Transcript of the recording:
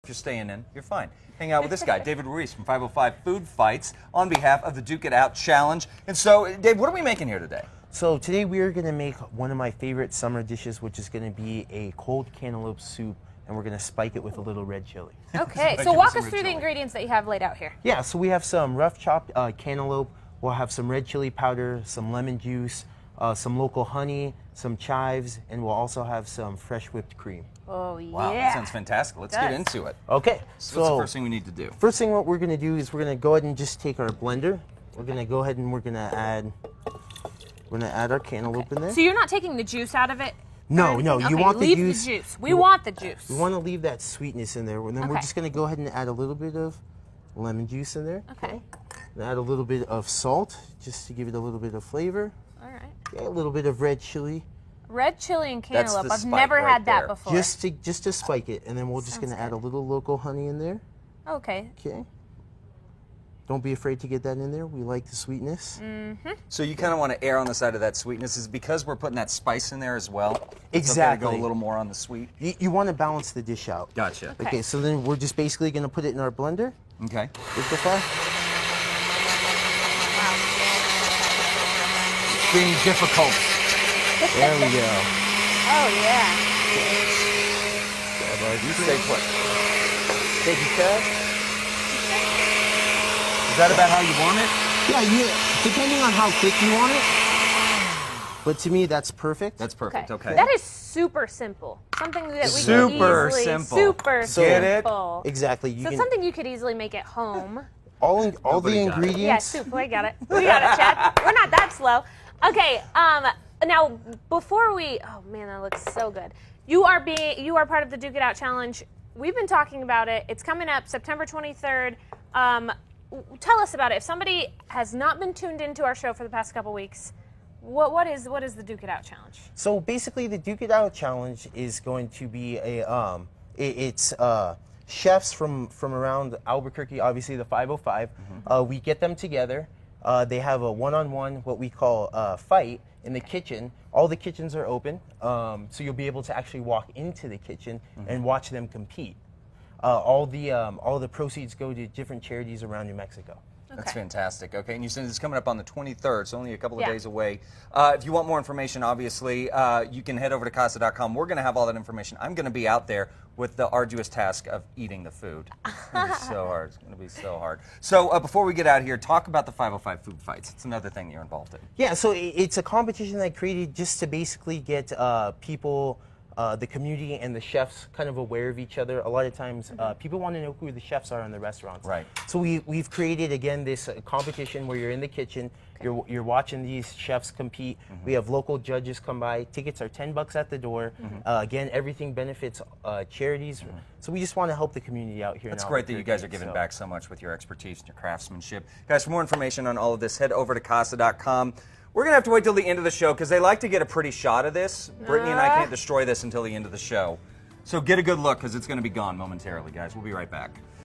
If you're staying in, you're fine. Hang out with this guy, David Ruiz from 505 Food Fights, on behalf of the Duke It Out Challenge. And so, Dave, what are we making here today? So today we are going to make one of my favorite summer dishes, which is going to be a cold cantaloupe soup, and we're going to spike it with a little red chili. Okay, so walk us through the ingredients that you have laid out here. Yeah, so we have some rough chopped cantaloupe, we'll have some red chili powder, some lemon juice, some local honey, some chives, and we'll also have some fresh whipped cream. Oh, yeah. Wow, that sounds fantastic. Let's get into it. Okay. So what's the first thing we need to do? First thing what we're going to do is we're going to go ahead and just take our blender. We're going to go ahead and we're going to add our cantaloupe in there. So you're not taking the juice out of it? No, no, you want the juice. Leave the juice. We want the juice. We want to leave that sweetness in there. And then we're just going to go ahead and add a little bit of lemon juice in there. Okay. And add a little bit of salt just to give it a little bit of flavor. All right. Okay, a little bit of red chili. Red chili and cantaloupe. That's the I've never spike right had that there. before. Just to spike it, and then we're just going to add a little local honey in there. Okay. Okay. Don't be afraid to get that in there. We like the sweetness. Mm-hmm. So you kind of want to err on the side of that sweetness. Is it because we're putting that spice in there as well? Exactly. So go a little more on the sweet. You want to balance the dish out. Gotcha. Okay, so then we're just basically going to put it in our blender. Okay. Liquefy. It's being difficult. There we go. Oh, yeah. You stay put. Take your cut. Is that about how you want it? Yeah, depending on how thick you want it. But to me, that's perfect. That's perfect. Okay. That is super simple. Something that we Super could easily... simple. Super Get it? simple. Exactly. So it's something you could easily make at home. All the Nobody got it. ingredients. Yeah, soup. I got it. We got it, Chad. We're not that slow. Okay. Now before we, oh man, that looks so good. You are part of the Duke It Out Challenge. We've been talking about it. It's coming up September 23rd. Tell us about it. If somebody has not been tuned into our show for the past couple weeks, what is the Duke It Out Challenge? So basically, the Duke It Out Challenge is going to be it's chefs from around Albuquerque, obviously the 505. We get them together. They have a one-on-one, what we call fight in the kitchen. All the kitchens are open, so you'll be able to actually walk into the kitchen and watch them compete. All the proceeds go to different charities around New Mexico. That's fantastic. Okay, and you said it's coming up on the 23rd, so only a couple of days away. If you want more information, obviously, you can head over to casa.com. We're going to have all that information. I'm going to be out there with the arduous task of eating the food. It's going to be so hard. It's going to be so hard. So before we get out here, talk about the 505 Food Fights. It's another thing you're involved in. Yeah, so it's a competition that I created just to basically get people, the community and the chefs kind of aware of each other. A lot of times people want to know who the chefs are in the restaurants. Right. So we've created, again, this competition where you're in the kitchen, you're watching these chefs compete. We have local judges come by. Tickets are $10 at the door. Again, everything benefits charities. So we just want to help the community out here. That's great that you guys are giving back so much with your expertise and your craftsmanship. Guys, for more information on all of this, head over to casa.com. We're going to have to wait till the end of the show because they like to get a pretty shot of this. Brittany and I can't destroy this until the end of the show. So get a good look because it's going to be gone momentarily, guys. We'll be right back.